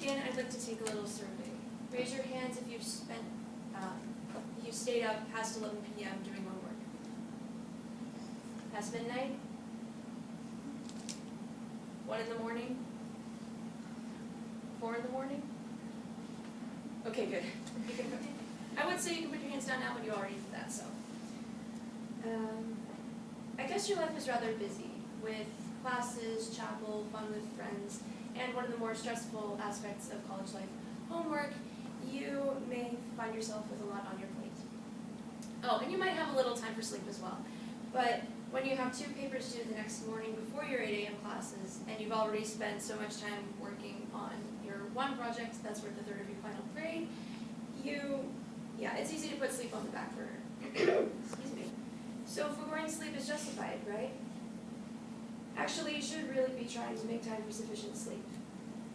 begin, I'd like to take a little survey. Raise your hands if you've stayed up past 11 p.m. doing homework. Past midnight? 1 in the morning? 4 in the morning? Okay, good. I would say you can put your hands down now, but you already did that, so. I guess your life is rather busy with classes, chapel, fun with friends, and one of the more stressful aspects of college life, homework. You may find yourself with a lot on your plate. Oh, and you might have a little time for sleep as well. But when you have 2 papers due the next morning before your 8 a.m. classes, and you've already spent so much time working on your one project that's worth a third of your final grade, it's easy to put sleep on the back burner. Excuse me. So foregoing sleep is justified, right? Actually, you should really be trying to make time for sufficient sleep.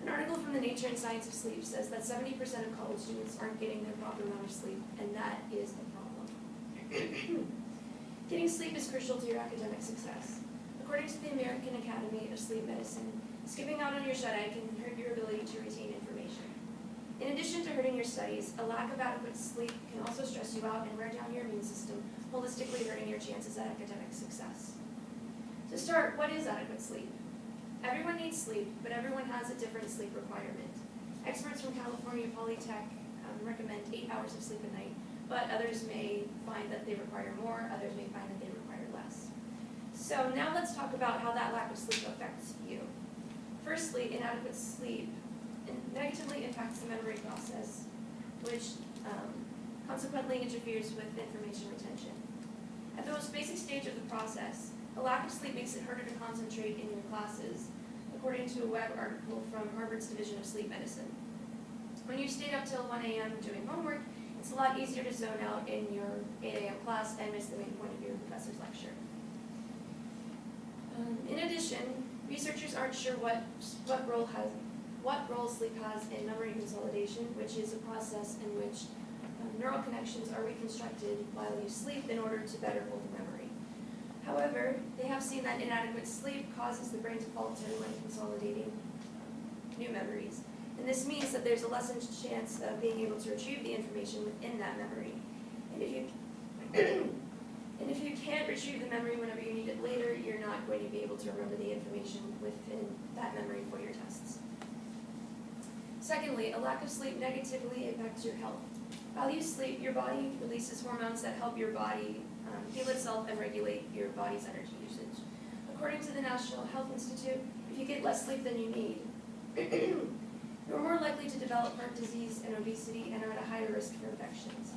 An article from the Nature and Science of Sleep says that 70% of college students aren't getting their proper amount of sleep, and that is a problem. Getting sleep is crucial to your academic success. According to the American Academy of Sleep Medicine, skipping out on your shut-eye can hurt your ability to retain information. In addition to hurting your studies, a lack of adequate sleep can also stress you out and wear down your immune system, holistically hurting your chances at academic success. To start, what is adequate sleep? Everyone needs sleep, but everyone has a different sleep requirement. Experts from California Polytech recommend 8 hours of sleep a night, but others may find that they require more, others may find that they require less. So now let's talk about how that lack of sleep affects you. Firstly, inadequate sleep negatively impacts the memory process, which consequently interferes with information retention. At the most basic stage of the process, a lack of sleep makes it harder to concentrate in your classes, according to a web article from Harvard's Division of Sleep Medicine. When you stayed up till 1 a.m. doing homework, it's a lot easier to zone out in your 8 a.m. class and miss the main point of your professor's lecture. In addition, researchers aren't sure what role sleep has in memory consolidation, which is a process in which neural connections are reconstructed while you sleep in order to better hold a memory. However, they have seen that inadequate sleep causes the brain to falter when consolidating new memories. And this means that there's a lessened chance of being able to retrieve the information within that memory. And if you can't retrieve the memory whenever you need it later, you're not going to be able to remember the information within that memory for your tests. Secondly, a lack of sleep negatively impacts your health. While you sleep, your body releases hormones that help your body heal itself and regulate your body's energy usage. According to the National Health Institute, if you get less sleep than you need, you're more likely to develop heart disease and obesity and are at a higher risk for infections.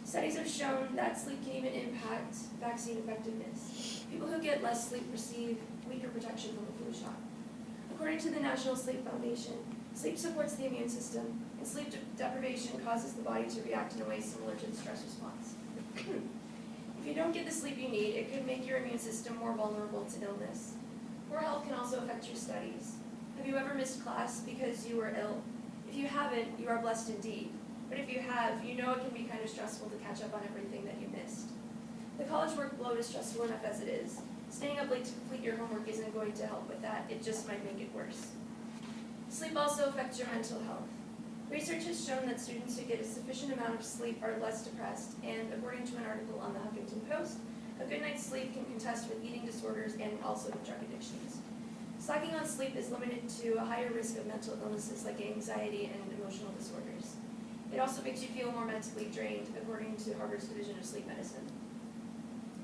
Studies have shown that sleep can even impact vaccine effectiveness. People who get less sleep receive weaker protection from a flu shot. According to the National Sleep Foundation, sleep supports the immune system, and sleep deprivation causes the body to react in a way similar to the stress response. If you don't get the sleep you need, it could make your immune system more vulnerable to illness. Poor health can also affect your studies. Have you ever missed class because you were ill? If you haven't, you are blessed indeed. But if you have, you know it can be kind of stressful to catch up on everything that you missed. The college workload is stressful enough as it is. Staying up late to complete your homework isn't going to help with that. It just might make it worse. Sleep also affects your mental health. Research has shown that students who get a sufficient amount of sleep are less depressed, and according to an article on the Huffington Post, a good night's sleep can contest with eating disorders and also with drug addictions. Slacking on sleep is limited to a higher risk of mental illnesses like anxiety and emotional disorders. It also makes you feel more mentally drained, according to Harvard's Division of Sleep Medicine.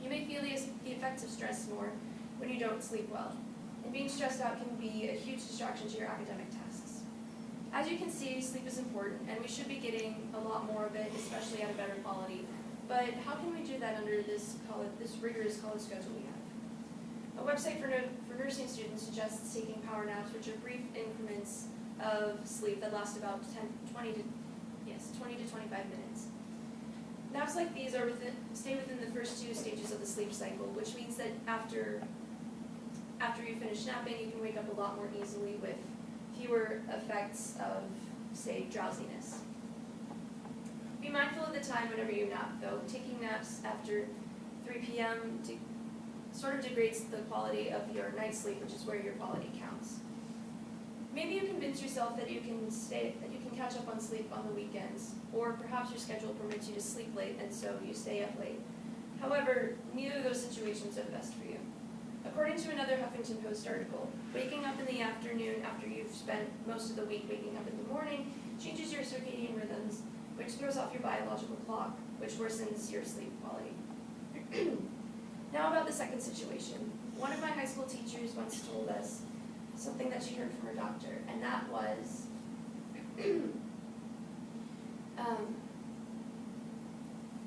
You may feel the effects of stress more when you don't sleep well, and being stressed out can be a huge distraction to your academic tasks. As you can see, sleep is important, and we should be getting a lot more of it, especially at a better quality. But how can we do that under this rigorous college schedule we have? A website for nursing students suggests taking power naps, which are brief increments of sleep that last about 20 to 25 minutes. Naps like these stay within the first 2 stages of the sleep cycle, which means that after you finish napping, you can wake up a lot more easily with fewer effects of, say, drowsiness. Be mindful of the time whenever you nap, though. Taking naps after 3 p.m. sort of degrades the quality of your night's sleep, which is where your quality counts. Maybe you convince yourself that you can catch up on sleep on the weekends, or perhaps your schedule permits you to sleep late and so you stay up late. However, neither of those situations are the best for you. According to another Huffington Post article, waking up in the afternoon after you've spent most of the week waking up in the morning changes your circadian rhythms, which throws off your biological clock, which worsens your sleep quality. Now about the second situation. One of my high school teachers once told us something that she heard from her doctor, and that was,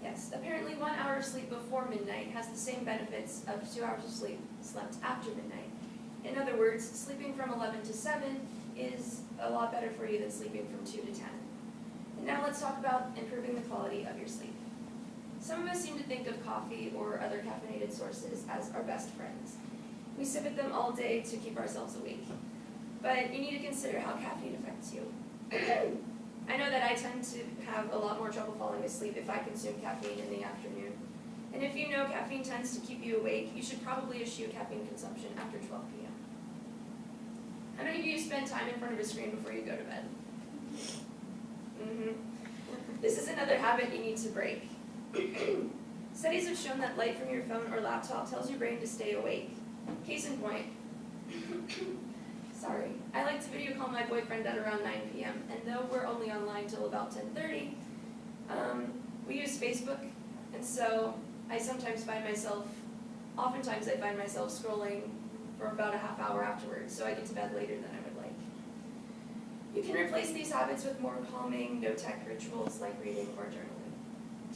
yes, apparently 1 hour of sleep before midnight has the same benefits of 2 hours of sleep slept after midnight. In other words, sleeping from 11 to 7 is a lot better for you than sleeping from 2 to 10. And now let's talk about improving the quality of your sleep. Some of us seem to think of coffee or other caffeinated sources as our best friends. We sip at them all day to keep ourselves awake. But you need to consider how caffeine affects you. I know that I tend to have a lot more trouble falling asleep if I consume caffeine in the afternoon. And if you know caffeine tends to keep you awake, you should probably eschew caffeine consumption after 12 p.m. How many of you spend time in front of a screen before you go to bed? This is another habit you need to break. Studies have shown that light from your phone or laptop tells your brain to stay awake. Case in point, sorry, I like to video call my boyfriend at around 9 p.m. and though we're only online till about 10:30, we use Facebook, and so oftentimes I find myself scrolling for about a half hour afterwards, so I get to bed later than I would like. You can replace these habits with more calming, no-tech rituals like reading or journaling.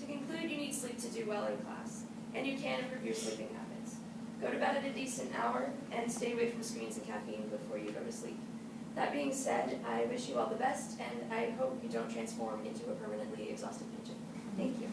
To conclude, you need sleep to do well in class, and you can improve your sleeping habits. Go to bed at a decent hour, and stay away from screens and caffeine before you go to sleep. That being said, I wish you all the best, and I hope you don't transform into a permanently exhausted pigeon. Thank you.